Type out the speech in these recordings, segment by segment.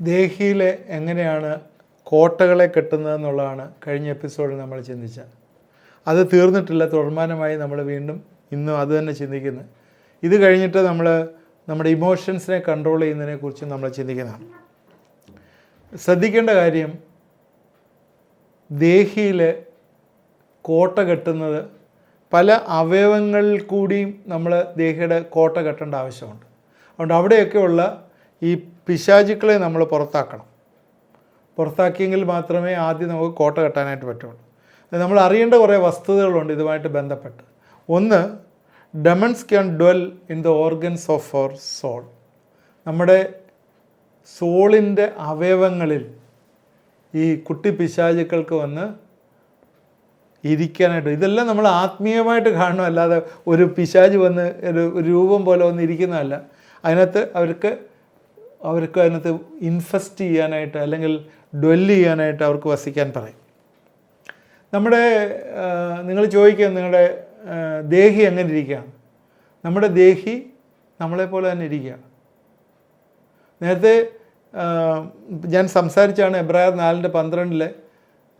ദേഹിയിൽ എങ്ങനെയാണ് കോട്ടകളെ കെട്ടുന്നതെന്നുള്ളതാണ് കഴിഞ്ഞ എപ്പിസോഡിൽ നമ്മൾ ചിന്തിച്ചത്. അത് തീർന്നിട്ടില്ല, തുടർമാനമായി നമ്മൾ വീണ്ടും ഇന്നും അത് തന്നെ ചിന്തിക്കുന്നത്. ഇത് കഴിഞ്ഞിട്ട് നമ്മൾ നമ്മുടെ ഇമോഷൻസിനെ കൺട്രോൾ ചെയ്യുന്നതിനെക്കുറിച്ച് നമ്മൾ ചിന്തിക്കുന്നതാണ്. ശ്രദ്ധിക്കേണ്ട കാര്യം, ദേഹിയിൽ കോട്ട കെട്ടുന്നത് പല അവയവങ്ങളിൽ കൂടിയും നമ്മൾ ദേഹിയുടെ കോട്ട കെട്ടേണ്ട ആവശ്യമുണ്ട്. അതുകൊണ്ട് അവിടെയൊക്കെയുള്ള ഈ പിശാചുക്കളെ നമ്മൾ പുറത്താക്കിയെങ്കിൽ മാത്രമേ ആദ്യം നമുക്ക് കോട്ട കെട്ടാനായിട്ട് പറ്റുള്ളൂ. നമ്മൾ അറിയേണ്ട കുറേ വസ്തുതകളുണ്ട് ഇതുമായിട്ട് ബന്ധപ്പെട്ട്. ഒന്ന്, demons can dwell in the organs of our soul. നമ്മുടെ സോളിൻ്റെ അവയവങ്ങളിൽ ഈ കുട്ടി പിശാചുക്കൾക്ക് വന്ന് ഇരിക്കാനായിട്ട്, ഇതെല്ലാം നമ്മൾ ആത്മീയമായിട്ട് കാണണം, അല്ലാതെ ഒരു പിശാച് വന്ന് ഒരു രൂപം പോലെ വന്ന് ഇരിക്കുന്നതല്ല. അതിനകത്ത് അവർക്ക് അതിനകത്ത് ഇൻഫെസ്റ്റ് ചെയ്യാനായിട്ട് അല്ലെങ്കിൽ ഡ്വെല്ല് ചെയ്യാനായിട്ട് അവർക്ക് വസിക്കാൻ പറയും. നിങ്ങൾ ചോദിക്കുക, നിങ്ങളുടെ ദേഹി എങ്ങനെ ഇരിക്കുകയാണ്? നമ്മുടെ ദേഹി നമ്മളെപ്പോലെ തന്നെ ഇരിക്കുക. നേരത്തെ ഞാൻ സംസാരിച്ചാണ് എബ്രായർ 4:12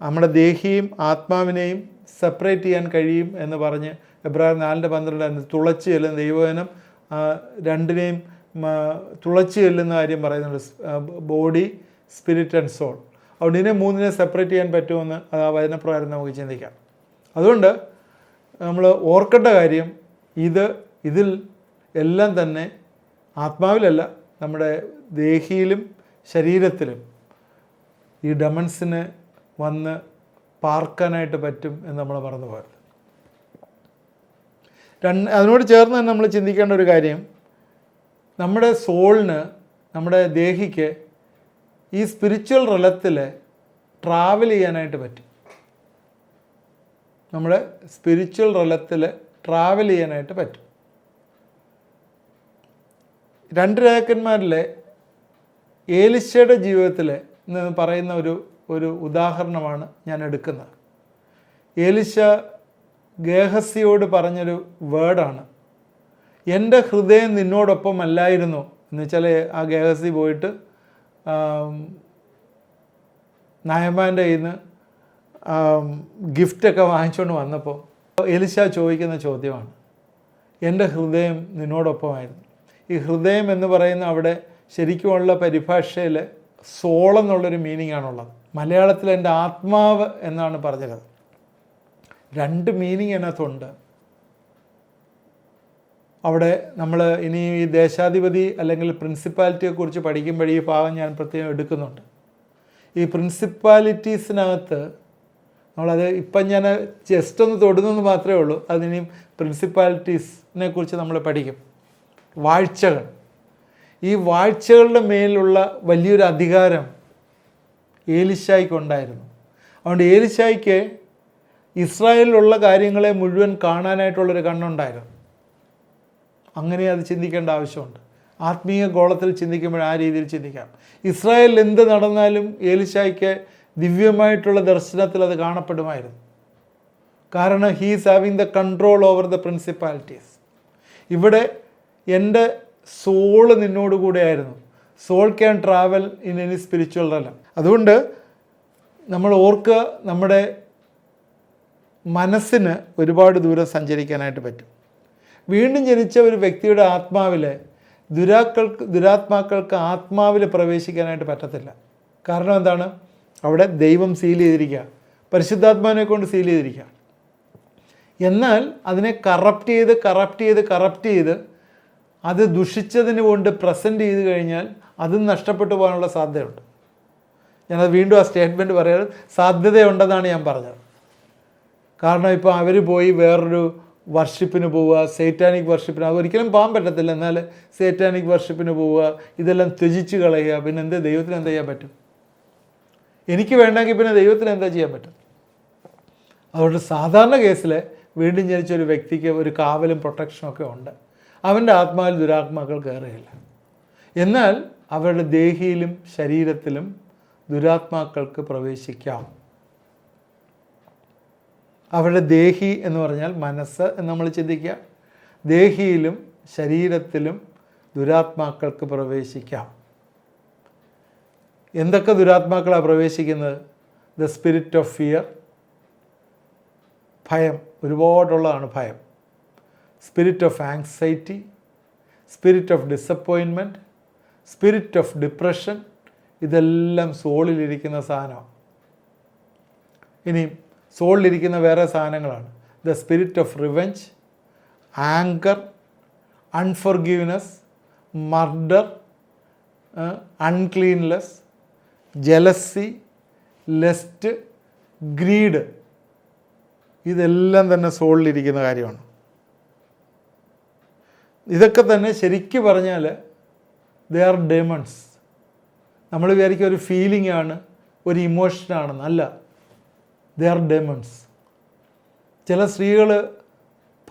നമ്മുടെ ദേഹിയും ആത്മാവിനെയും സെപ്പറേറ്റ് ചെയ്യാൻ കഴിയും എന്ന് പറഞ്ഞ് എബ്രായർ 4:12 തുളച്ച് ചെല്ലുന്ന ദൈവവചനം രണ്ടിനെയും തുളച്ച് ചെല്ലുന്ന കാര്യം പറയുന്നുണ്ട്, ബോഡി, സ്പിരിറ്റ് ആൻഡ് സോൾ. അതുകൊണ്ട് ഇതിനെ മൂന്നിനെ സെപ്പറേറ്റ് ചെയ്യാൻ പറ്റുമെന്ന് ആ വചനപ്രകാരം നമുക്ക് ചിന്തിക്കാം. അതുകൊണ്ട് നമ്മൾ ഓർക്കേണ്ട കാര്യം, ഇതിൽ എല്ലാം തന്നെ ആത്മാവിലല്ല, നമ്മുടെ ദേഹിയിലും ശരീരത്തിലും ഈ ഡെമൺസിന് വന്ന് പാർക്കാനായിട്ട് പറ്റും എന്ന് നമ്മൾ മറന്നു പോകരുത്. അതിനോട് ചേർന്ന് തന്നെ നമ്മൾ ചിന്തിക്കേണ്ട ഒരു കാര്യം, നമ്മുടെ സോളിന്, നമ്മുടെ ദേഹിക്ക് ഈ സ്പിരിച്വൽ റലത്തിൽ ട്രാവൽ ചെയ്യാനായിട്ട് പറ്റും. നമ്മുടെ സ്പിരിച്വൽ റലത്തിൽ ട്രാവൽ ചെയ്യാനായിട്ട് പറ്റും. 2 രാജാക്കന്മാരിലെ ഏലിശയുടെ ജീവിതത്തിൽ നിന്ന് പറയുന്ന ഒരു ഉദാഹരണമാണ് ഞാൻ എടുക്കുന്നത്. ഏലിശ ഗേഹസിയോട് പറഞ്ഞൊരു വേർഡാണ്, എൻ്റെ ഹൃദയം നിന്നോടൊപ്പം അല്ലായിരുന്നു എന്ന് വെച്ചാൽ, ആ ഗേഹസി പോയിട്ട് നയമാൻ്റെ കയ്യിൽ നിന്ന് ഗിഫ്റ്റൊക്കെ വാങ്ങിച്ചുകൊണ്ട് വന്നപ്പോൾ എലിശ ചോദിക്കുന്ന ചോദ്യമാണ്, എൻ്റെ ഹൃദയം നിന്നോടൊപ്പമായിരുന്നു. ഈ ഹൃദയം എന്ന് പറയുന്ന അവിടെ ശരിക്കുമുള്ള പരിഭാഷയിൽ സോൾ എന്നുള്ളൊരു മീനിങ് ആണുള്ളത്. മലയാളത്തിൽ എൻ്റെ ആത്മാവ് എന്നാണ് പറഞ്ഞത്. 2 മീനിങ് അതിനകത്തുണ്ട്. അവിടെ നമ്മൾ ഇനി ഈ ദേശാധിപതി അല്ലെങ്കിൽ പ്രിൻസിപ്പാലിറ്റിയെക്കുറിച്ച് പഠിക്കുമ്പോൾ ഈ ഭാഗം ഞാൻ പ്രത്യേകം എടുക്കുന്നുണ്ട്. ഈ പ്രിൻസിപ്പാലിറ്റീസിനകത്ത് നമ്മളത് ഇപ്പം ഞാൻ ജസ്റ്റ് ഒന്ന് തൊടുന്നെന്ന് മാത്രമേ ഉള്ളൂ. അതിനിയും പ്രിൻസിപ്പാലിറ്റീസിനെ കുറിച്ച് നമ്മൾ പഠിക്കും. വാഴ്ചകൾ, ഈ വാഴ്ചകളുടെ മേലുള്ള വലിയൊരു അധികാരം ഏലിശായ്ക്കുണ്ടായിരുന്നു. അതുകൊണ്ട് ഏലിശായ്ക്ക് ഇസ്രായേലിലുള്ള കാര്യങ്ങളെ മുഴുവൻ കാണാനായിട്ടുള്ളൊരു കണ്ണുണ്ടായിരുന്നു. അങ്ങനെ അത് ചിന്തിക്കേണ്ട ആവശ്യമുണ്ട്. ആത്മീയ ഗോളത്തിൽ ചിന്തിക്കുമ്പോൾ ആ രീതിയിൽ ചിന്തിക്കാം. ഇസ്രായേലിൽ എന്ത് നടന്നാലും ഏലിശായ്ക്ക് ദിവ്യമായിട്ടുള്ള ദർശനത്തിൽ അത് കാണപ്പെടുമായിരുന്നു. കാരണം he's having the control over the principalities. ഇവിടെ എൻ്റെ സോള് നിന്നോടുകൂടെ ആയിരുന്നു. Soul can travel in any spiritual realm. അതുകൊണ്ട് നമ്മൾ ഓർക്കുക, നമ്മുടെ മനസ്സിന് ഒരുപാട് ദൂരം സഞ്ചരിക്കാനായിട്ട് പറ്റും. വീണ്ടും ജനിച്ച ഒരു വ്യക്തിയുടെ ആത്മാവിൽ ദുരാത്മാക്കൾക്ക് ആത്മാവിൽ പ്രവേശിക്കാനായിട്ട് പറ്റത്തില്ല. കാരണം എന്താണ്? അവിടെ ദൈവം സീൽ ചെയ്തിരിക്കുക, പരിശുദ്ധാത്മാവിനെ കൊണ്ട് സീൽ ചെയ്തിരിക്കുക. എന്നാൽ അതിനെ കറപ്റ്റ് ചെയ്ത് അത് ദുഷിച്ചതിന് കൊണ്ട് പ്രസൻറ്റ് ചെയ്ത് കഴിഞ്ഞാൽ അതും നഷ്ടപ്പെട്ടു പോകാനുള്ള സാധ്യതയുണ്ട്. ഞാനത് വീണ്ടും ആ സ്റ്റേറ്റ്മെൻറ്റ് പറയാൻ സാധ്യതയുണ്ടെന്നാണ് ഞാൻ പറഞ്ഞത്. കാരണം ഇപ്പോൾ അവർ പോയി വേറൊരു വർഷിപ്പിന് പോവുക, സേറ്റാനിക് വർഷിപ്പിന്, അത് ഒരിക്കലും പോകാൻ പറ്റത്തില്ല. എന്നാൽ സേറ്റാനിക് വർഷിപ്പിന് പോവുക, ഇതെല്ലാം ത്യജിച്ച് കളയുക. പിന്നെ ദൈവത്തിന് എന്താ ചെയ്യാൻ പറ്റും? എനിക്ക് വേണ്ടെങ്കിൽ പിന്നെ ദൈവത്തിന് എന്താ ചെയ്യാൻ പറ്റും? അതുകൊണ്ട് സാധാരണ കേസിൽ വീണ്ടും ജനിച്ച ഒരു വ്യക്തിക്ക് ഒരു കാവലും പ്രൊട്ടക്ഷനും ഒക്കെ ഉണ്ട്. അവൻ്റെ ആത്മാവിൽ ദുരാത്മാക്കൾ കയറുകയില്ല. എന്നാൽ അവരുടെ ദേഹിയിലും ശരീരത്തിലും ദുരാത്മാക്കൾക്ക് പ്രവേശിക്കാം. അവരുടെ ദേഹി എന്ന് പറഞ്ഞാൽ മനസ്സ് എന്ന് നമ്മൾ ചിന്തിക്കുക. ദേഹിയിലും ശരീരത്തിലും ദുരാത്മാക്കൾക്ക് പ്രവേശിക്കാം. എന്തൊക്കെ ദുരാത്മാക്കളാണ് പ്രവേശിക്കുന്നത്? ദ സ്പിരിറ്റ് ഓഫ് ഫിയർ, ഭയം, ഒരുപാടുള്ളതാണ് ഭയം. Spirit of anxiety, spirit of disappointment, spirit of depression, ഇതെല്ലാം സോളിലിരിക്കുന്ന സാധനമാണ്. ഇനിയും സോളിലിരിക്കുന്ന വേറെ സാധനങ്ങളാണ്. The spirit of revenge, anger, unforgiveness, murder, uncleanness, jealousy, lust, greed, ഇതെല്ലാം തന്നെ സോളിലിരിക്കുന്ന കാര്യമാണ്. ഇതൊക്കെ തന്നെ ശരിക്കും പറഞ്ഞാൽ ദേ ആർ ഡെമൺസ്. നമ്മൾ വിചാരിക്കുക ഒരു ഫീലിംഗ് ആണ്, ഒരു ഇമോഷനാണെന്ന്. അല്ല, ദേ ആർ ഡെമൺസ്. ചില സ്ത്രീകൾ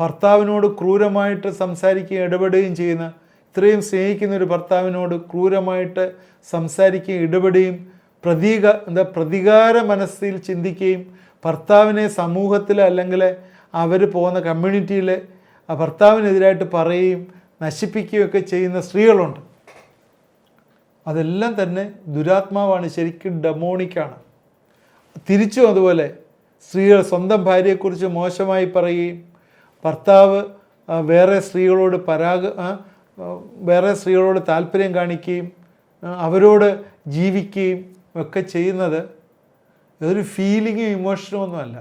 ഭർത്താവിനോട് ക്രൂരമായിട്ട് സംസാരിക്കുകയും ഇടപെടുകയും ചെയ്യുന്ന, ഇത്രയും സ്നേഹിക്കുന്ന ഒരു ഭർത്താവിനോട് ക്രൂരമായിട്ട് സംസാരിക്കുകയും ഇടപെടുകയും പ്രതികാര മനസ്സിൽ ചിന്തിക്കുകയും ഭർത്താവിനെ സമൂഹത്തിൽ അല്ലെങ്കിൽ അവർ പോകുന്ന കമ്മ്യൂണിറ്റിയിൽ ആ ഭർത്താവിനെതിരായിട്ട് പറയുകയും നശിപ്പിക്കുകയൊക്കെ ചെയ്യുന്ന സ്ത്രീകളുണ്ട്. അതെല്ലാം തന്നെ ദുരാത്മാവാണ്, ശരിക്കും ഡെമോണിക്കാണ്. തിരിച്ചും അതുപോലെ സ്ത്രീകൾ സ്വന്തം ഭാര്യയെക്കുറിച്ച് മോശമായി പറയുകയും ഭർത്താവ് വേറെ സ്ത്രീകളോട് താല്പര്യം കാണിക്കുകയും അവരോട് ജീവിക്കുകയും ഒക്കെ ചെയ്യുന്നത് ഒരു ഫീലിങ്ങും ഇമോഷനും ഒന്നുമല്ല.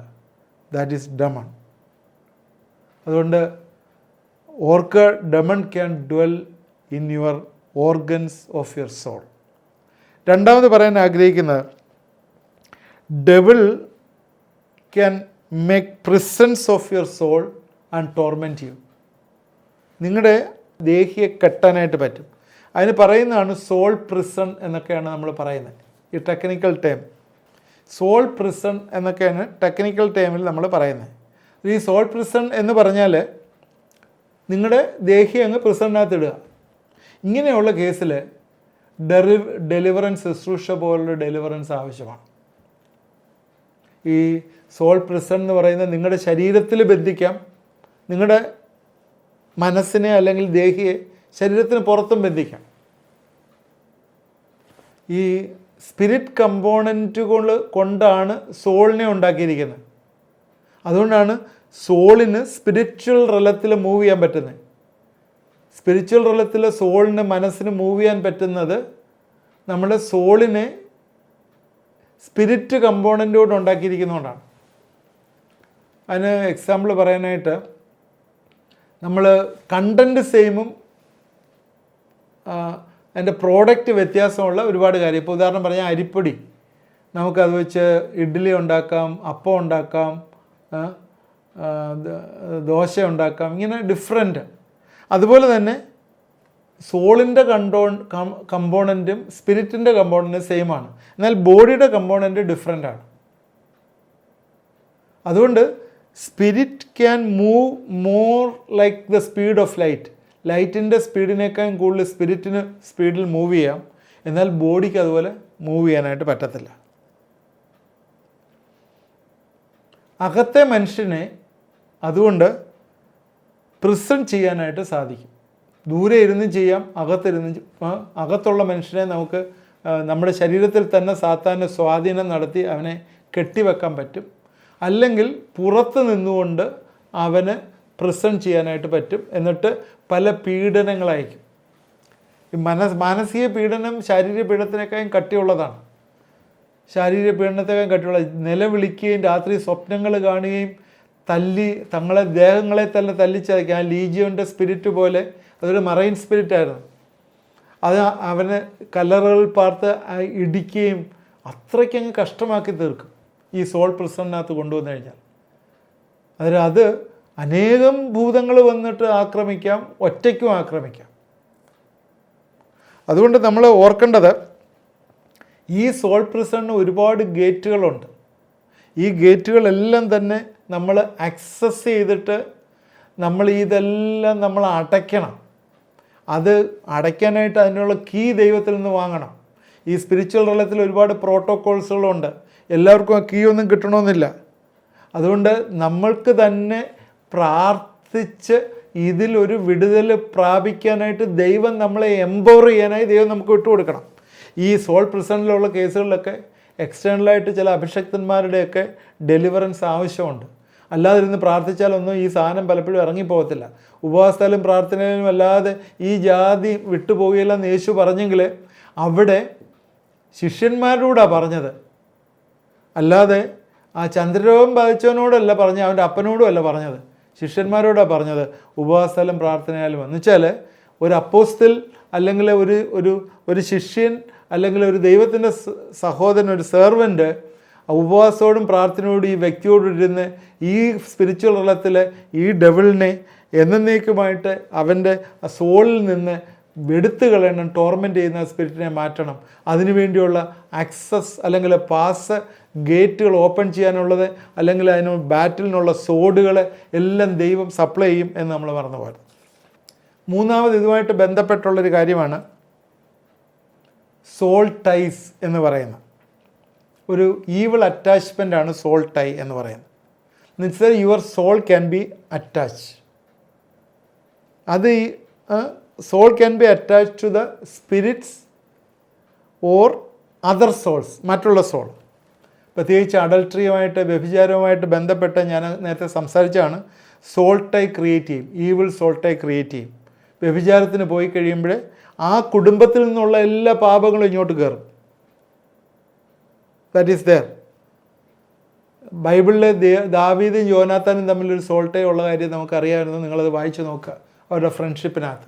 That is demon. അതുകൊണ്ട് ഓർക്കുക, demon can dwell in your organs of your soul. രണ്ടാമത് പറയാൻ ആഗ്രഹിക്കുന്നത്, devil can make presence of your soul and torment you. നിങ്ങളുടെ ദേഹിയെ കെട്ടാനായിട്ട് പറ്റും. അതിന് പറയുന്നതാണ് സോൾ പ്രിസൺ എന്നൊക്കെയാണ് നമ്മൾ പറയുന്നത്. ഈ ടെക്നിക്കൽ ടേം സോൾ പ്രിസൺ എന്നൊക്കെയാണ് ടെക്നിക്കൽ ടേമിൽ നമ്മൾ പറയുന്നത്. ഈ സോൾ പ്രിസൺ എന്ന് പറഞ്ഞാൽ നിങ്ങളുടെ ദേഹി അങ്ങ് പ്രിസണിനകത്ത് ഇടുക. ഇങ്ങനെയുള്ള കേസിൽ ഡെലിവറൻസ് ശുശ്രൂഷ പോലുള്ള ഡെലിവറൻസ് ആവശ്യമാണ്. ഈ സോൾ പ്രിസൺ എന്ന് പറയുന്നത് നിങ്ങളുടെ ശരീരത്തിൽ ബന്ധിക്കാം, നിങ്ങളുടെ മനസ്സിനെ അല്ലെങ്കിൽ ദേഹിയെ ശരീരത്തിന് പുറത്തും ബന്ധിക്കാം. ഈ സ്പിരിറ്റ് കമ്പോണൻറ്റ് കൊണ്ടാണ് സോളിനെ ഉണ്ടാക്കിയിരിക്കുന്നത്. അതുകൊണ്ടാണ് സോളിന് സ്പിരിച്വൽ റലത്തിൽ മൂവ് ചെയ്യാൻ പറ്റുന്നത്. സ്പിരിച്വൽ റലത്തിൽ സോളിന് മനസ്സിന് മൂവ് ചെയ്യാൻ പറ്റുന്നത് നമ്മുടെ സോളിനെ സ്പിരിറ്റ് കമ്പോണൻ്റ് കൊണ്ട് ഉണ്ടാക്കിയിരിക്കുന്നതുകൊണ്ടാണ്. അതിന് എക്സാമ്പിൾ പറയാനായിട്ട് നമ്മൾ കണ്ടൻറ്റ് സെയിമും അതിൻ്റെ പ്രോഡക്റ്റ് വ്യത്യാസമുള്ള ഒരുപാട് കാര്യം. ഇപ്പോൾ ഉദാഹരണം പറഞ്ഞാൽ അരിപ്പൊടി, നമുക്കത് വെച്ച് ഇഡ്ഡലി ഉണ്ടാക്കാം, അപ്പം ഉണ്ടാക്കാം, ദോശ ഉണ്ടാക്കാം, ഇങ്ങനെ ഡിഫറെൻറ്റ്. അതുപോലെ തന്നെ സോളിൻ്റെ കമ്പോണൻറ്റും സ്പിരിറ്റിൻ്റെ കമ്പോണൻറ്റും സെയിമാണ്, എന്നാൽ ബോഡിയുടെ കമ്പോണൻറ്റ് ഡിഫറെൻ്റാണ്. അതുകൊണ്ട് spirit can move more like the speed of light. ലൈറ്റിൻ്റെ സ്പീഡിനേക്കാളും കൂടുതൽ സ്പിരിറ്റിന് സ്പീഡിൽ മൂവ് ചെയ്യാം, എന്നാൽ ബോഡിക്ക് അതുപോലെ മൂവ് ചെയ്യാനായിട്ട് പറ്റത്തില്ല. അകത്തെ മനുഷ്യനെ അതുകൊണ്ട് പ്രിസൺ ചെയ്യാനായിട്ട് സാധിക്കും. ദൂരെ ഇരുന്ന് ചെയ്യാം, അകത്തുള്ള മനുഷ്യനെ നമുക്ക് നമ്മുടെ ശരീരത്തിൽ തന്നെ സാത്താൻ്റെ സ്വാധീനം നടത്തി അവനെ കെട്ടിവെക്കാൻ പറ്റും. അല്ലെങ്കിൽ പുറത്ത് നിന്നുകൊണ്ട് അവന് പ്രിസൺ ചെയ്യാനായിട്ട് പറ്റും. എന്നിട്ട് പല പീഡനങ്ങളായിരിക്കും. ഈ മാനസിക പീഡനം ശാരീരിക പീഡനത്തിനേക്കാളും കട്ടിയുള്ളതാണ്. ശാരീരിക പീഡനത്തെക്കാളും കട്ടിയുള്ള നിലവിളിക്കുകയും രാത്രി സ്വപ്നങ്ങൾ കാണുകയും തങ്ങളെ ദേഹങ്ങളെ തന്നെ തല്ലിച്ചതയ്ക്കുക. ആ ലീജിയോൻ്റെ സ്പിരിറ്റ് പോലെ, അതൊരു മറൈൻ സ്പിരിറ്റായിരുന്നു. അത് അവനെ കല്ലറകൾ പാർത്ത് ഇടിക്കുകയും അത്രയ്ക്കങ്ങ് കഷ്ടമാക്കി തീർക്കും ഈ സോൾ പ്രിസണിനകത്ത് കൊണ്ടുവന്നു കഴിഞ്ഞാൽ. അത് അനേകം ഭൂതങ്ങൾ വന്നിട്ട് ആക്രമിക്കാം, ഒറ്റയ്ക്കും ആക്രമിക്കാം. അതുകൊണ്ട് നമ്മൾ ഓർക്കേണ്ടത്, ഈ സോൾ പ്രിസണിന് ഒരുപാട് ഗേറ്റുകളുണ്ട്. ഈ ഗേറ്റുകളെല്ലാം തന്നെ നമ്മൾ ആക്സസ് ചെയ്തിട്ട് ഇതെല്ലാം നമ്മൾ അടയ്ക്കണം. അത് അടയ്ക്കാനായിട്ട് അതിനുള്ള കീ ദൈവത്തിൽ നിന്ന് വാങ്ങണം. ഈ സ്പിരിച്വൽ തലത്തിൽ ഒരുപാട് പ്രോട്ടോക്കോൾസുകളുണ്ട്. എല്ലാവർക്കും ആ കീ ഒന്നും കിട്ടണമെന്നില്ല. അതുകൊണ്ട് നമ്മൾക്ക് തന്നെ പ്രാർത്ഥിച്ച് ഇതിലൊരു വിടുതൽ പ്രാപിക്കാനായിട്ട് ദൈവം നമ്മളെ എംപവർ ചെയ്യാനായി ദൈവം നമുക്ക് വിട്ടുകൊടുക്കണം. ഈ സോൾ പ്രിസണിലുള്ള കേസുകളിലൊക്കെ എക്സ്റ്റേണലായിട്ട് ചില അഭിഷക്തന്മാരുടെയൊക്കെ ഡെലിവറൻസ് ആവശ്യമുണ്ട്. അല്ലാതിരുന്ന് പ്രാർത്ഥിച്ചാലൊന്നും ഈ സാധനം പലപ്പോഴും ഇറങ്ങിപ്പോകത്തില്ല. ഉപവാസത്താലും പ്രാർത്ഥനയിലും അല്ലാതെ ഈ ജാതി വിട്ടുപോകുകയില്ലെന്ന് യേശു പറഞ്ഞെങ്കിൽ അവിടെ ശിഷ്യന്മാരോടാണ് പറഞ്ഞത്, അല്ലാതെ ആ ചന്ദ്രരോഗം ബാധിച്ചവനോടല്ല പറഞ്ഞത്, അവൻ്റെ അപ്പനോടും അല്ല പറഞ്ഞത്, ശിഷ്യന്മാരോടാണ് പറഞ്ഞത് ഉപവാസത്താലും പ്രാർത്ഥനയാലും. എന്ന് വെച്ചാൽ ഒരു അപ്പോസ്തൽ അല്ലെങ്കിൽ ഒരു ശിഷ്യൻ അല്ലെങ്കിൽ ഒരു ദൈവത്തിൻ്റെ സഹോദരൻ, ഒരു സെർവൻ്റ് ഉപവാസത്തോടും പ്രാർത്ഥനയോടും ഈ വ്യക്തിയോടും ഇരുന്ന് ഈ സ്പിരിച്വൽ തലത്തിൽ ഈ ഡെവിളിനെ എന്നേക്കുമായിട്ട് അവൻ്റെ സോളിൽ നിന്ന് എടുത്തു കളയണം, ടോർമെൻറ്റ് ചെയ്യുന്ന സ്പിരിറ്റിനെ മാറ്റണം. അതിനുവേണ്ടിയുള്ള ആക്സസ് അല്ലെങ്കിൽ പാസ് ഗേറ്റുകൾ ഓപ്പൺ ചെയ്യാനുള്ളത് അല്ലെങ്കിൽ അതിന് ബാറ്റിലിനുള്ള സോഡുകൾ എല്ലാം ദൈവം സപ്ലൈ ചെയ്യും എന്ന് നമ്മൾ മറന്നുപോയത്. മൂന്നാമത് ഇതുമായിട്ട് ബന്ധപ്പെട്ടുള്ളൊരു കാര്യമാണ് സോൾ ടൈസ് എന്ന് പറയുന്ന ഒരു ഈവിൾ അറ്റാച്ച്മെൻ്റാണ് സോൾ ടൈ എന്ന് പറയുന്നത്. എന്നുവെച്ചാൽ your soul can be attach. അത് soul can be attach to the spirits or other souls, മറ്റുള്ള സോൾ. പ്രത്യേകിച്ച് അഡൾട്ടറിയുമായിട്ട് വ്യഭിചാരവുമായിട്ട് ബന്ധപ്പെട്ട് ഞാൻ നേരത്തെ സംസാരിച്ചാണ്. സോൾ ടൈ ക്രിയേറ്റ് ചെയ്യും, ഈവിൾ സോൾ ടൈ ക്രിയേറ്റ് ചെയ്യും. വ്യഭിചാരത്തിന് പോയി കഴിയുമ്പോൾ ആ കുടുംബത്തിൽ നിന്നുള്ള എല്ലാ പാപങ്ങളും ഇങ്ങോട്ട് കയറും. That is there. ബൈബിളിലെ ദാവീദും യോനാഥാനും തമ്മിലൊരു സോൾ ടൈ ഉള്ള കാര്യം നമുക്കറിയാമായിരുന്നു. നിങ്ങളത് വായിച്ചു നോക്കുക അവരുടെ ഫ്രണ്ട്ഷിപ്പിനകത്ത്.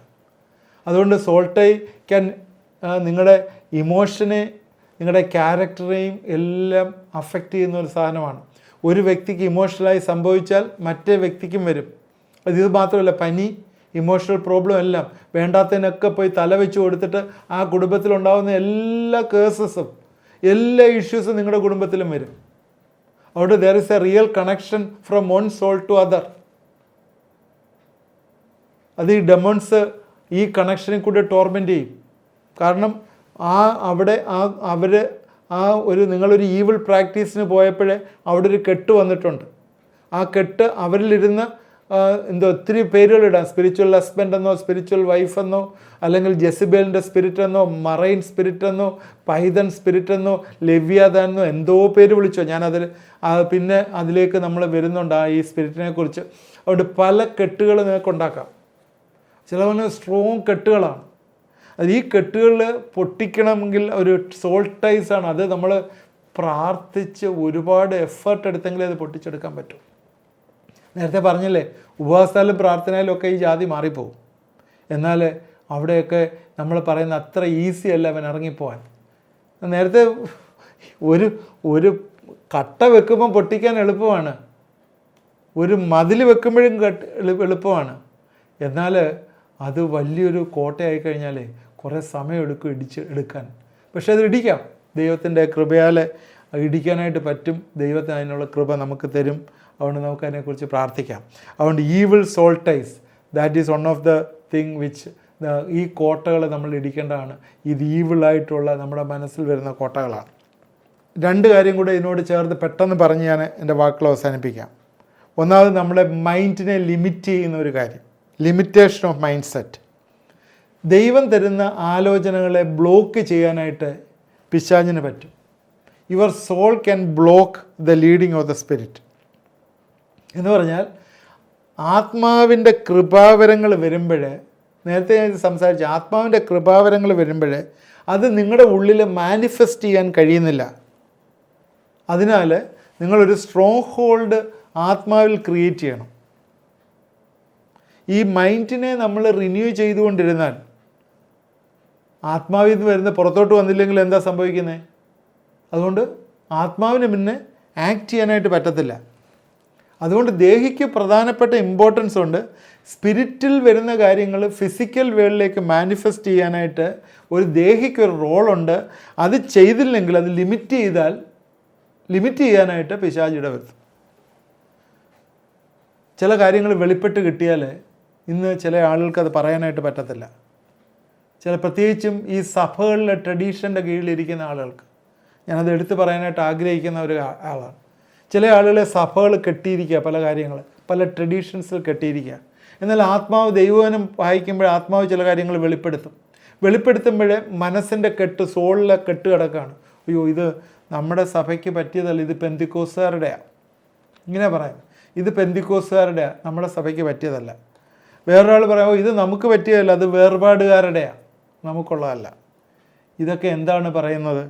അതുകൊണ്ട് സോൾ ടൈ ക്യാൻ നിങ്ങളുടെ ഇമോഷനെ, നിങ്ങളുടെ ക്യാരക്ടറേയും എല്ലാം അഫക്റ്റ് ചെയ്യുന്ന ഒരു സാധനമാണ്. ഒരു വ്യക്തിക്ക് ഇമോഷണലായി സംഭവിച്ചാൽ മറ്റേ വ്യക്തിക്കും വരും. ഇത് മാത്രമല്ല, പനി, ഇമോഷണൽ പ്രോബ്ലം എല്ലാം വേണ്ടാത്തതിനൊക്കെ പോയി തല വെച്ച് കൊടുത്തിട്ട് ആ കുടുംബത്തിലുണ്ടാകുന്ന എല്ലാ കേസസും എല്ലാ ഇഷ്യൂസും നിങ്ങളുടെ കുടുംബത്തിലും വരും. അവിടെ there is a real connection from one soul to other. അത് ഈ ഡെമോൺസ് ഈ കണക്ഷനിൽ കൂടി ടോർമെൻറ്റ് ചെയ്യും. കാരണം നിങ്ങളൊരു ഈവിൾ പ്രാക്ടീസിന് പോയപ്പോഴേ അവിടെ ഒരു കെട്ട് വന്നിട്ടുണ്ട്. ആ കെട്ട് അവരിലിരുന്ന് ഒത്തിരി പേരുകളിടാം. സ്പിരിച്വൽ ഹസ്ബൻഡ് എന്നോ, സ്പിരിച്വൽ വൈഫ് എന്നോ, അല്ലെങ്കിൽ ജെസിബേലിൻ്റെ സ്പിരിറ്റ് എന്നോ, മറൈൻ സ്പിരിറ്റ് എന്നോ, പൈതൺ സ്പിരിറ്റ് എന്നോ, ലെവ്യാദാൻ എന്നോ എന്തോ പേര് വിളിച്ചോ. പിന്നെ അതിലേക്ക് നമ്മൾ വരുന്നുണ്ട് ഈ സ്പിരിറ്റിനെ കുറിച്ച്. അതുകൊണ്ട് പല കെട്ടുകൾ നിങ്ങൾക്കുണ്ടാക്കാം. ചില സ്ട്രോങ് കെട്ടുകളാണ്. അത് ഈ കെട്ടുകളിൽ പൊട്ടിക്കണമെങ്കിൽ ഒരു സോൾ ടൈസാണ്. അത് നമ്മൾ പ്രാർത്ഥിച്ച് ഒരുപാട് എഫേർട്ട് എടുത്തെങ്കിലേ അത് പൊട്ടിച്ചെടുക്കാൻ പറ്റും. നേരത്തെ പറഞ്ഞില്ലേ, ഉപവാസത്താലും പ്രാർത്ഥനയിലും ഒക്കെ ഈ ജാതി മാറിപ്പോവും. എന്നാൽ അവിടെയൊക്കെ നമ്മൾ പറയുന്ന അത്ര ഈസി അല്ല അവൻ ഇറങ്ങിപ്പോവാൻ. നേരത്തെ ഒരു കട്ട വെക്കുമ്പോൾ പൊട്ടിക്കാൻ എളുപ്പമാണ്, ഒരു മതിൽ വെക്കുമ്പോഴും എളുപ്പമാണ്. എന്നാൽ അത് വലിയൊരു കോട്ടയായി കഴിഞ്ഞാൽ കുറേ സമയമെടുക്കും എടുക്കാൻ. പക്ഷേ അത് ഇടിക്കാം. ദൈവത്തിൻ്റെ കൃപയാൽ ഇടിക്കാനായിട്ട് പറ്റും. ദൈവത്തിന് അതിനുള്ള കൃപ നമുക്ക് തരും. അതുകൊണ്ട് നമുക്ക് അതിനെക്കുറിച്ച് പ്രാർത്ഥിക്കാം. അതുകൊണ്ട് evil soul ties, that is one of the thing which ഈ കോട്ടകൾ നമ്മൾ ഇടിക്കേണ്ടതാണ്. ഇത് ഈവിളായിട്ടുള്ള നമ്മുടെ മനസ്സിൽ വരുന്ന കോട്ടകളാണ്. രണ്ട് കാര്യം കൂടെ ഇതിനോട് ചേർത്ത് പെട്ടെന്ന് പറഞ്ഞ് ഞാൻ എൻ്റെ വാക്കുകൾ അവസാനിപ്പിക്കാം. ഒന്നാമത് നമ്മുടെ മൈൻഡിനെ ലിമിറ്റ് ചെയ്യുന്ന ഒരു കാര്യം, ലിമിറ്റേഷൻ ഓഫ് മൈൻഡ് സെറ്റ്. ദൈവം തരുന്ന ആലോചനകളെ ബ്ലോക്ക് ചെയ്യാനായിട്ട് പിശാചിന് പറ്റും. Your soul can block the leading of the spirit എന്ന് പറഞ്ഞാൽ, ആത്മാവിൻ്റെ കൃപാവരങ്ങൾ വരുമ്പോൾ, നേരത്തെ ഞാൻ സംസാരിച്ച ആത്മാവിൻ്റെ കൃപാവരങ്ങൾ വരുമ്പോൾ അത് നിങ്ങളുടെ ഉള്ളിൽ മാനിഫെസ്റ്റ് ചെയ്യാൻ കഴിയുന്നില്ല. അതിനാൽ നിങ്ങളൊരു സ്ട്രോങ് ഹോൾഡ് ആത്മാവിൽ ക്രിയേറ്റ് ചെയ്യണം. ഈ മൈൻഡിനെ നമ്മൾ റിന്യൂ ചെയ്തുകൊണ്ടിരുന്നാൽ ആത്മാവിൽ നിന്ന് വരുന്ന പുറത്തോട്ട് വന്നില്ലെങ്കിൽ എന്താ സംഭവിക്കുന്നത്? അതുകൊണ്ട് ആത്മാവിന് പിന്നെ ആക്ട് ചെയ്യാനായിട്ട് പറ്റത്തില്ല. അതുകൊണ്ട് ദേഹിക്ക് പ്രധാനപ്പെട്ട ഇമ്പോർട്ടൻസ് ഉണ്ട്. സ്പിരിറ്റിൽ വരുന്ന കാര്യങ്ങൾ ഫിസിക്കൽ വേൾഡിലേക്ക് മാനിഫെസ്റ്റ് ചെയ്യാനായിട്ട് ഒരു ദേഹിക്കൊരു റോളുണ്ട്. അത് ചെയ്തില്ലെങ്കിൽ, അത് ലിമിറ്റ് ചെയ്യാനായിട്ട് പിശാചിട വരുത്തും. ചില കാര്യങ്ങൾ വെളിപ്പെട്ട് കിട്ടിയാൽ ഇന്ന് ചില ആളുകൾക്ക് അത് പറയാനായിട്ട് പറ്റത്തില്ല. പ്രത്യേകിച്ചും ഈ സഭകളിലെ ട്രഡീഷൻ്റെ കീഴിലിരിക്കുന്ന ആളുകൾക്ക് ഞാനത് എടുത്തു പറയാനായിട്ട് ആഗ്രഹിക്കുന്ന ഒരു ആളാണ്. ചില ആളുകളെ സഭകൾ കെട്ടിയിരിക്കുക, പല കാര്യങ്ങൾ പല ട്രഡീഷൻസിൽ കെട്ടിയിരിക്കുക. എന്നാൽ ആത്മാവ് ദൈവവചനം വായിക്കുമ്പോൾ ആത്മാവ് ചില കാര്യങ്ങൾ വെളിപ്പെടുത്തും. വെളിപ്പെടുത്തുമ്പോഴേ മനസ്സിൻ്റെ കെട്ട്, സോളിലെ കെട്ട് കിടക്കുകയാണ്. അയ്യോ, ഇത് നമ്മുടെ സഭയ്ക്ക് പറ്റിയതല്ല, ഇത് പെന്തിക്കോസുകാരുടെയാണ്. ഇങ്ങനെ പറയാം, ഇത് പെന്തിക്കോസുകാരുടെയാണ്, നമ്മുടെ സഭയ്ക്ക് പറ്റിയതല്ല. വേറൊരാൾ പറയാമോ, ഇത് നമുക്ക് പറ്റിയതല്ല, അത് വേർപാടുകാരുടെയാണ്, നമുക്കുള്ളതല്ല. ഇതൊക്കെ എന്താണ് പറയുന്നത്?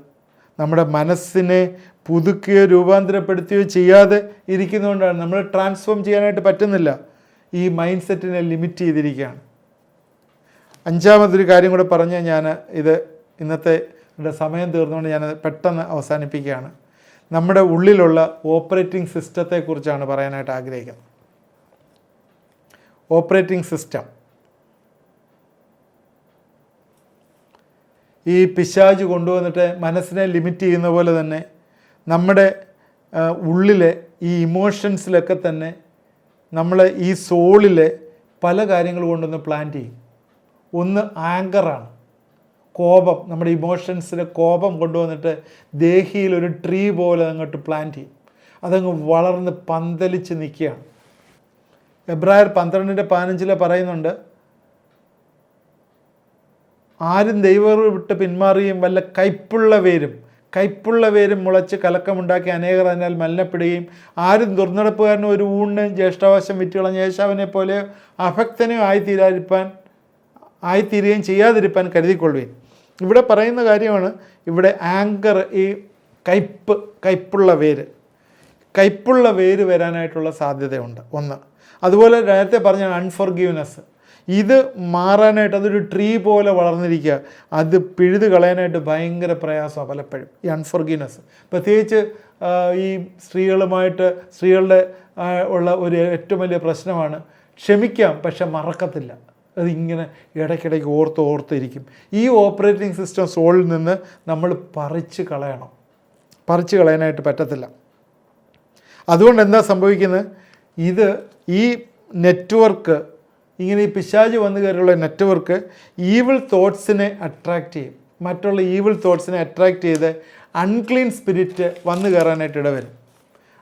നമ്മുടെ മനസ്സിനെ പുതുക്കുകയോ രൂപാന്തരപ്പെടുത്തുകയോ ചെയ്യാതെ ഇരിക്കുന്നതുകൊണ്ടാണ്. നമ്മൾ ട്രാൻസ്ഫോം ചെയ്യാനായിട്ട് പറ്റുന്നില്ല. ഈ മൈൻഡ് സെറ്റിനെ ലിമിറ്റ് ചെയ്തിരിക്കുകയാണ്. അഞ്ചാമതൊരു കാര്യം കൂടെ പറഞ്ഞ് ഞാൻ ഇന്നത്തെ സമയം തീർന്നുകൊണ്ട് ഞാൻ പെട്ടെന്ന് അവസാനിപ്പിക്കുകയാണ്. നമ്മുടെ ഉള്ളിലുള്ള ഓപ്പറേറ്റിംഗ് സിസ്റ്റത്തെക്കുറിച്ചാണ് പറയാനായിട്ട് ആഗ്രഹിക്കുന്നത്. ഓപ്പറേറ്റിംഗ് സിസ്റ്റം, ഈ പിശാച് കൊണ്ടുവന്നിട്ട് മനസ്സിനെ ലിമിറ്റ് ചെയ്യുന്ന പോലെ തന്നെ നമ്മുടെ ഉള്ളിലെ ഈ ഇമോഷൻസിലൊക്കെ തന്നെ നമ്മൾ ഈ സോളിലെ പല കാര്യങ്ങൾ കൊണ്ടൊന്ന് പ്ലാൻ ചെയ്യും. ഒന്ന് ആങ്കറാണ്, കോപം. നമ്മുടെ ഇമോഷൻസിലെ കോപം കൊണ്ടുവന്നിട്ട് ദേഹിയിൽ ഒരു ട്രീ പോലെ അങ്ങോട്ട് പ്ലാൻ ചെയ്യും. അതങ്ങ് വളർന്ന് പന്തലിച്ച് നിൽക്കുകയാണ്. എബ്രായർ 12:15 പറയുന്നുണ്ട്, ആരും ദൈവം വിട്ട് പിന്മാറുകയും വല്ല കയ്പുള്ള വേരും മുളച്ച് കലക്കമുണ്ടാക്കി അനേകർ അതിനാൽ മലിനപ്പെടുകയും ആരും ദുർനടപ്പുകാരനും ഒരു ഊണിന് ജ്യേഷ്ഠാവശം വിറ്റുകളഞ്ഞ യേശാവിനെ പോലെ അഭക്തനും ആയിത്തീരുകയും ചെയ്യാതിരിപ്പാൻ കരുതിക്കൊള്ളുകയും. ഇവിടെ പറയുന്ന കാര്യമാണ്, ഇവിടെ ആങ്കർ, ഈ കയ്പുള്ള വേര് വരാനായിട്ടുള്ള സാധ്യതയുണ്ട്. ഒന്ന്. അതുപോലെ നേരത്തെ പറഞ്ഞ അൺഫോർഗീവ്നെസ്, ഇത് മാറാനായിട്ട് അതൊരു ട്രീ പോലെ വളർന്നിരിക്കുക. അത് പിഴുത് കളയാനായിട്ട് ഭയങ്കര പ്രയാസമാണ് പലപ്പോഴും, ഈ അൺഫോർഗീവ്നെസ്. പ്രത്യേകിച്ച് ഈ സ്ത്രീകളുടെ ഉള്ള ഒരു ഏറ്റവും വലിയ പ്രശ്നമാണ് ക്ഷമിക്കാം പക്ഷെ മറക്കത്തില്ല. അതിങ്ങനെ ഇടയ്ക്കിടയ്ക്ക് ഓർത്തിരിക്കും. ഈ ഓപ്പറേറ്റിംഗ് സിസ്റ്റം സോളിൽ നിന്ന് നമ്മൾ പറിച്ച് കളയാനായിട്ട് പറ്റത്തില്ല. അതുകൊണ്ട് എന്താ സംഭവിക്കുന്നത്? ഈ നെറ്റ്വർക്ക്, ഇങ്ങനെ ഈ പിശാച് വന്നു കയറിയുള്ള നെറ്റ്വർക്ക് ഈവിൾ തോട്ട്സിനെ അട്രാക്റ്റ് ചെയ്യും. മറ്റുള്ള ഈവിൾ തോട്ട്സിനെ അട്രാക്റ്റ് ചെയ്ത് അൺക്ലീൻ സ്പിരിറ്റ് വന്നു കയറാനായിട്ട് ഇടവരും.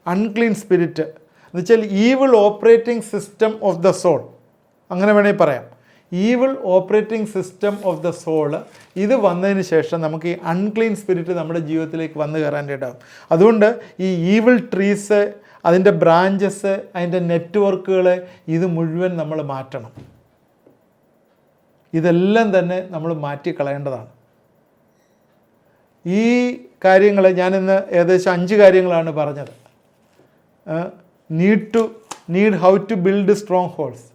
അൺക്ലീൻ സ്പിരിറ്റ് എന്ന് വെച്ചാൽ evil operating system of the soul, അങ്ങനെ വേണമെങ്കിൽ പറയാം. Evil operating system of the soul ഇത് വന്നതിന് ശേഷം നമുക്ക് ഈ അൺക്ലീൻ സ്പിരിറ്റ് നമ്മുടെ ജീവിതത്തിലേക്ക് വന്നു കയറാനായിട്ടാകും. അതുകൊണ്ട് ഈ ഈവിൾ ട്രീസ്, അതിൻ്റെ ബ്രാഞ്ചസ്, അതിൻ്റെ നെറ്റ്വർക്കുകൾ, ഇത് മുഴുവൻ നമ്മൾ മാറ്റണം. ഇതെല്ലാം തന്നെ നമ്മൾ മാറ്റിക്കളയേണ്ടതാണ്. ഈ കാര്യങ്ങൾ ഞാനിന്ന് ഏകദേശം 5 കാര്യങ്ങളാണ് പറഞ്ഞത്. How to build strongholds.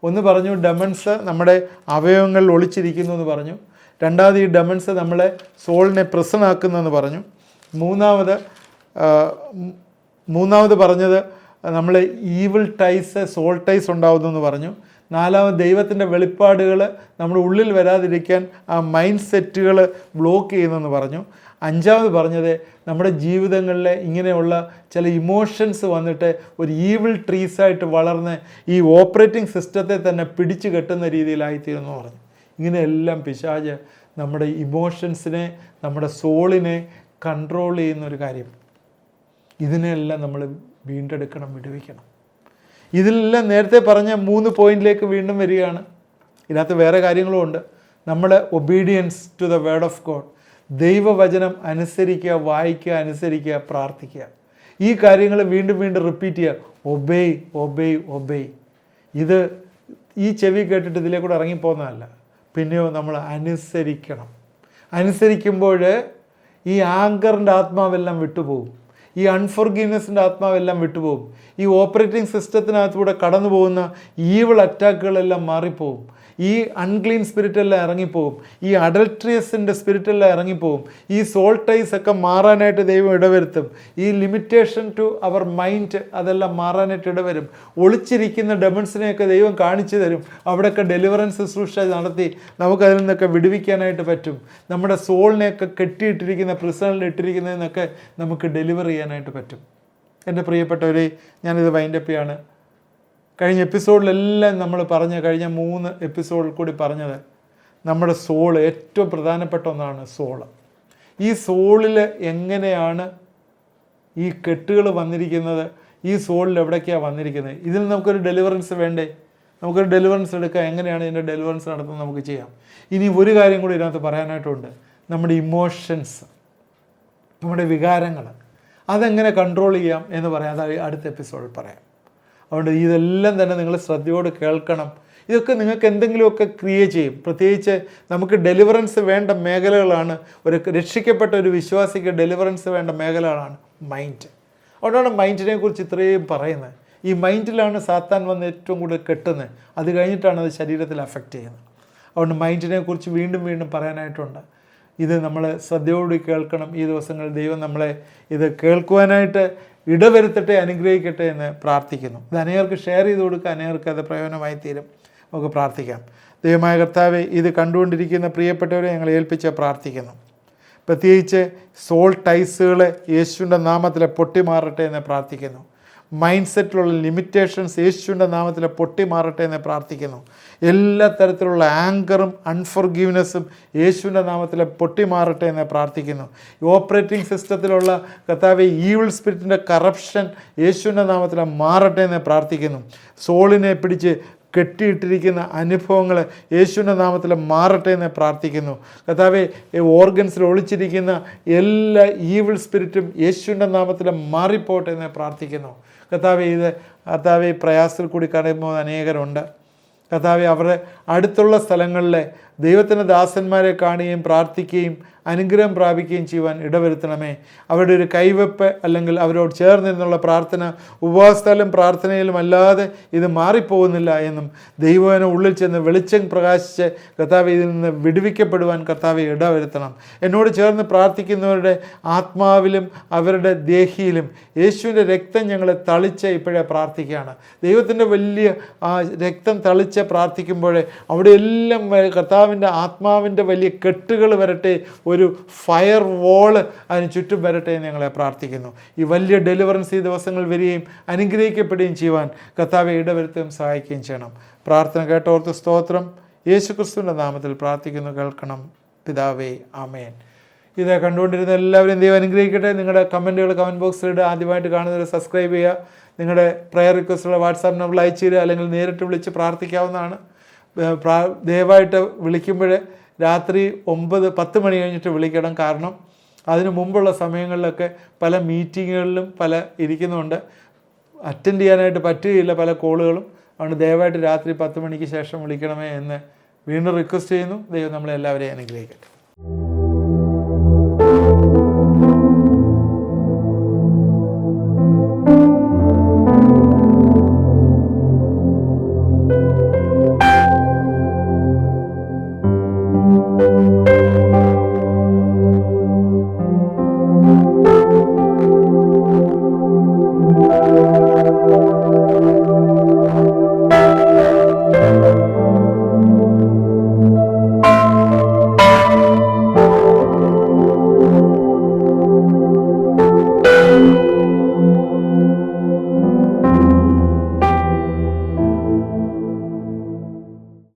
ഒന്ന് പറഞ്ഞു, ഡെമൺസ് നമ്മുടെ അവയവങ്ങളിൽ ഒളിച്ചിരിക്കുന്നു എന്ന് പറഞ്ഞു. രണ്ടാമത്, ഈ ഡെമൺസ് നമ്മളെ സോളിനെ പ്രസന്നാക്കുന്നു എന്ന് പറഞ്ഞു. മൂന്നാമത് പറഞ്ഞത് നമ്മൾ ഈവിൾ ടൈസ്, സോൾ ടൈസ് ഉണ്ടാകുന്നു എന്ന് പറഞ്ഞു. നാലാമത്, ദൈവത്തിൻ്റെ വെളിപ്പാടുകൾ നമ്മുടെ ഉള്ളിൽ വരാതിരിക്കാൻ ആ മൈൻഡ് സെറ്റുകൾ ബ്ലോക്ക് ചെയ്യുന്നെന്ന് പറഞ്ഞു. അഞ്ചാമത് പറഞ്ഞത്, നമ്മുടെ ജീവിതങ്ങളിലെ ഇങ്ങനെയുള്ള ചില ഇമോഷൻസ് വന്നിട്ട് ഒരു ഈവിൾ ട്രീസായിട്ട് വളർന്ന് ഈ ഓപ്പറേറ്റിംഗ് സിസ്റ്റത്തെ തന്നെ പിടിച്ചു കെട്ടുന്ന രീതിയിലായിത്തീരുന്നു പറഞ്ഞു. ഇങ്ങനെയെല്ലാം പിശാച് നമ്മുടെ ഇമോഷൻസിനെ, നമ്മുടെ സോളിനെ കൺട്രോൾ ചെയ്യുന്നൊരു കാര്യം. ഇതിനെല്ലാം നമ്മൾ വീണ്ടെടുക്കണം, വിടുവിക്കണം. ഇതിലെല്ലാം നേരത്തെ പറഞ്ഞ 3 പോയിന്റിലേക്ക് വീണ്ടും വരികയാണ്. ഇതിനകത്ത് വേറെ കാര്യങ്ങളും ഉണ്ട്. നമ്മുടെ obedience to the word of God, ദൈവവചനം അനുസരിക്കുക, വായിക്കുക, അനുസരിക്കുക, പ്രാർത്ഥിക്കുക. ഈ കാര്യങ്ങൾ വീണ്ടും റിപ്പീറ്റ് ചെയ്യുക. ഒബേയ്. ഇത് ഈ ചെവി കേട്ടിട്ട് ഇതിലേ കൂടെ ഇറങ്ങിപ്പോകുന്നതല്ല. പിന്നെയോ നമ്മൾ അനുസരിക്കുമ്പോൾ ഈ ആങ്കറിൻ്റെ ആത്മാവെല്ലാം വിട്ടുപോകും. ഈ അൺഫോർഗീവ്നെസ്സിൻ്റെ ആത്മാവെല്ലാം വിട്ടുപോകും. ഈ ഓപ്പറേറ്റിംഗ് സിസ്റ്റത്തിനകത്തൂടെ കടന്നു പോകുന്ന ഈവിൾ അറ്റാക്കുകളെല്ലാം മാറിപ്പോകും. ഈ അൺക്ലീൻ സ്പിരിറ്റെല്ലാം ഇറങ്ങിപ്പോകും. ഈ അഡൾട്രിയസിൻ്റെ സ്പിരിറ്റെല്ലാം ഇറങ്ങിപ്പോകും. ഈ സോൾ ടൈസ് ഒക്കെ മാറാനായിട്ട് ദൈവം ഇടവരുത്തും. ഈ ലിമിറ്റേഷൻ ടു അവർ മൈൻഡ് അതെല്ലാം മാറാനായിട്ട് ഇടവരും. ഒളിച്ചിരിക്കുന്ന ഡെമൺസിനെയൊക്കെ ദൈവം കാണിച്ചു തരും. അവിടെയൊക്കെ ഡെലിവറൻസ് ശുശ്രൂഷ നടത്തി നമുക്കതിൽ നിന്നൊക്കെ വിടുവിക്കാനായിട്ട് പറ്റും. നമ്മുടെ സോളിനെയൊക്കെ കെട്ടിയിട്ടിരിക്കുന്ന, പ്രിസണിൽ ഇട്ടിരിക്കുന്നതിനൊക്കെ നമുക്ക് ഡെലിവർ ചെയ്യാനായിട്ട് പറ്റും. എൻ്റെ പ്രിയപ്പെട്ടവരെ, ഞാനിത് വൈൻഡപ്പ് ചെയ്യാണ്. കഴിഞ്ഞ എപ്പിസോഡിലെല്ലാം നമ്മൾ കഴിഞ്ഞ 3 എപ്പിസോഡിൽ കൂടി പറഞ്ഞത് നമ്മുടെ സോള് ഏറ്റവും പ്രധാനപ്പെട്ട ഒന്നാണ്. ഈ സോളിൽ എങ്ങനെയാണ് ഈ കെട്ടുകൾ വന്നിരിക്കുന്നത്, ഈ സോളിൽ എവിടേക്കാണ് വന്നിരിക്കുന്നത്, ഇതിൽ നമുക്കൊരു ഡെലിവറൻസ് വേണ്ടേ? നമുക്കൊരു ഡെലിവറൻസ് എടുക്കാം, എങ്ങനെയാണ് ഇതിൻ്റെ ഡെലിവറൻസ് നടത്തുന്നത് നമുക്ക് ചെയ്യാം. ഇനി ഒരു കാര്യം കൂടി ഇതിനകത്ത് പറയാനായിട്ടുണ്ട്. നമ്മുടെ ഇമോഷൻസ്, നമ്മുടെ വികാരങ്ങൾ, അതെങ്ങനെ കൺട്രോൾ ചെയ്യാം എന്ന് പറയാം. അത് അടുത്ത എപ്പിസോഡിൽ പറയാം. അതുകൊണ്ട് ഇതെല്ലാം തന്നെ നിങ്ങൾ ശ്രദ്ധയോട് കേൾക്കണം. ഇതൊക്കെ നിങ്ങൾക്ക് എന്തെങ്കിലുമൊക്കെ ക്രിയേറ്റ് ചെയ്യും. പ്രത്യേകിച്ച് നമുക്ക് ഡെലിവറൻസ് വേണ്ട മേഖലകളാണ്, ഒരു രക്ഷിക്കപ്പെട്ട ഒരു വിശ്വാസിക്ക് ഡെലിവറൻസ് വേണ്ട മേഖലകളാണ് മൈൻഡ്. അതുകൊണ്ടാണ് മൈൻഡിനെ കുറിച്ച് ഇത്രയും പറയുന്നത്. ഈ മൈൻഡിലാണ് സാത്താൻ വന്ന് ഏറ്റവും കൂടുതൽ കെട്ടുന്നത്. അത് കഴിഞ്ഞിട്ടാണ് അത് ശരീരത്തിൽ അഫക്റ്റ് ചെയ്യുന്നത്. അതുകൊണ്ട് മൈൻഡിനെ കുറിച്ച് വീണ്ടും വീണ്ടും പറയാനായിട്ടുണ്ട്. ഇത് നമ്മൾ ശ്രദ്ധയോടെ കേൾക്കണം. ഈ ദിവസങ്ങളിൽ ദൈവം നമ്മളെ ഇത് കേൾക്കുവാനായിട്ട് ഇടവരുത്തട്ടെ, അനുഗ്രഹിക്കട്ടെ എന്ന് പ്രാർത്ഥിക്കുന്നു. ഇത് അനേകർക്ക് ഷെയർ ചെയ്ത് കൊടുക്കുക, അനേകർക്ക് അത് പ്രയോജനമായി തീരും. നമുക്ക് പ്രാർത്ഥിക്കാം. ദൈവമായ കർത്താവേ, ഇത് കണ്ടുകൊണ്ടിരിക്കുന്ന പ്രിയപ്പെട്ടവരെ ഞങ്ങൾ ഏൽപ്പിച്ച് പ്രാർത്ഥിക്കുന്നു. പ്രത്യേകിച്ച് സോൾ ടൈസുകളെ യേശുവിൻ്റെ നാമത്തിൽ പൊട്ടിമാറട്ടെ എന്ന് പ്രാർത്ഥിക്കുന്നു. മൈൻഡ് സെറ്റിലുള്ള ലിമിറ്റേഷൻസ് യേശുവിൻ്റെ നാമത്തിൽ പൊട്ടിമാറട്ടെ എന്ന് പ്രാർത്ഥിക്കുന്നു. എല്ലാ തരത്തിലുള്ള ആങ്കറും അൺഫോർഗീവ്നെസ്സും യേശുവിൻ്റെ നാമത്തിൽ പൊട്ടിമാറട്ടെ എന്ന് പ്രാർത്ഥിക്കുന്നു. ഓപ്പറേറ്റിംഗ് സിസ്റ്റത്തിലുള്ള കർത്താവേ, ഈവിൾ സ്പിരിറ്റിൻ്റെ കറപ്ഷൻ യേശുവിൻ്റെ നാമത്തിൽ മാറട്ടെ എന്ന് പ്രാർത്ഥിക്കുന്നു. സോളിനെ പിടിച്ച് കെട്ടിയിട്ടിരിക്കുന്ന അനുഭവങ്ങൾ യേശുവിൻ്റെ നാമത്തിൽ മാറട്ടെ എന്ന് പ്രാർത്ഥിക്കുന്നു. കർത്താവേ, ഓർഗൻസിൽ ഒളിച്ചിരിക്കുന്ന എല്ലാ ഈവിൾ സ്പിരിറ്റും യേശുവിൻ്റെ നാമത്തിൽ മാറിപ്പോട്ടെ എന്ന് പ്രാർത്ഥിക്കുന്നു. കർത്താവേ, കർത്താവേ, പ്രയാസത്തിൽ കൂടി കടയുമ്പോൾ അനേകരുണ്ട്. കർത്താവേ, അവരുടെ അടുത്തുള്ള സ്ഥലങ്ങളിലെ ദൈവത്തിൻ്റെ ദാസന്മാരെ കാണുകയും പ്രാർത്ഥിക്കുകയും അനുഗ്രഹം പ്രാപിക്കുകയും ചെയ്യുവാൻ ഇടവരുത്തണമേ. അവരുടെ ഒരു കൈവെപ്പ് അല്ലെങ്കിൽ അവരോട് ചേർന്നിരുന്നുള്ള പ്രാർത്ഥന ഉപവാസത്താലും പ്രാർത്ഥനയിലും അല്ലാതെ ഇത് മാറിപ്പോകുന്നില്ല എന്നും ദൈവത്തിൻ്റെ ഉള്ളിൽ ചെന്ന് വെളിച്ചം പ്രകാശിച്ച് കർത്താവ് ഇതിൽ നിന്ന് വിടുവിക്കപ്പെടുവാൻ കർത്താവ് ഇടവരുത്തണം. എന്നോട് ചേർന്ന് പ്രാർത്ഥിക്കുന്നവരുടെ ആത്മാവിലും അവരുടെ ദേഹിയിലും യേശുവിൻ്റെ രക്തം ഞങ്ങളെ തളിച്ച് ഇപ്പോഴേ പ്രാർത്ഥിക്കുകയാണ്. ദൈവത്തിൻ്റെ വലിയ ആ രക്തം തളിച്ച് പ്രാർത്ഥിക്കുമ്പോഴേ അവിടെ എല്ലാം കർത്താവിൻ്റെ ആത്മാവിൻ്റെ വലിയ കെട്ടുകൾ വരട്ടെ, ഒരു ഫയർ വോള് അതിന് ചുറ്റും വരട്ടെ എന്ന് ഞങ്ങളെ പ്രാർത്ഥിക്കുന്നു. ഈ വലിയ ഡെലിവറൻസ് ഈ ദിവസങ്ങൾ വരികയും അനുഗ്രഹിക്കപ്പെടുകയും ചെയ്യുവാൻ കർത്താവെ ഇടവരുത്തുകയും സഹായിക്കുകയും ചെയ്യണം. പ്രാർത്ഥന കേട്ടോർത്ത് സ്തോത്രം. യേശുക്രിസ്തുവിൻ്റെ നാമത്തിൽ പ്രാർത്ഥിക്കുന്നു, കേൾക്കണം പിതാവേ, ആമേൻ. ഇത് കണ്ടുകൊണ്ടിരുന്ന എല്ലാവരും ദൈവം അനുഗ്രഹിക്കട്ടെ. നിങ്ങളുടെ കമൻറ്റുകൾ കമൻറ്റ് ബോക്സിൽ ഇടുക. ആദ്യമായിട്ട് കാണുന്നവർ സബ്സ്ക്രൈബ് ചെയ്യുക. നിങ്ങളുടെ പ്രെയർ റിക്വസ്റ്റുള്ള വാട്സാപ്പ് നമ്പറിൽ അയച്ചു തരിക, അല്ലെങ്കിൽ നേരിട്ട് വിളിച്ച് പ്രാർത്ഥിക്കാവുന്നതാണ്. ദയവായിട്ട് വിളിക്കുമ്പോൾ രാത്രി 9-10 മണി കഴിഞ്ഞിട്ട് വിളിക്കണം. കാരണം അതിന് മുമ്പുള്ള സമയങ്ങളിലൊക്കെ പല മീറ്റിങ്ങുകളിലും ഇരിക്കുന്നുണ്ട്, അറ്റൻഡ് ചെയ്യാനായിട്ട് പറ്റുകയില്ല പല കോളുകളും. അതുകൊണ്ട് ദയവായിട്ട് രാത്രി 10 മണിക്ക് ശേഷം വിളിക്കണമേ എന്ന് വീണ്ടും റിക്വസ്റ്റ് ചെയ്യുന്നു. ദൈവം നമ്മളെല്ലാവരെയും അനുഗ്രഹിക്കട്ടെ.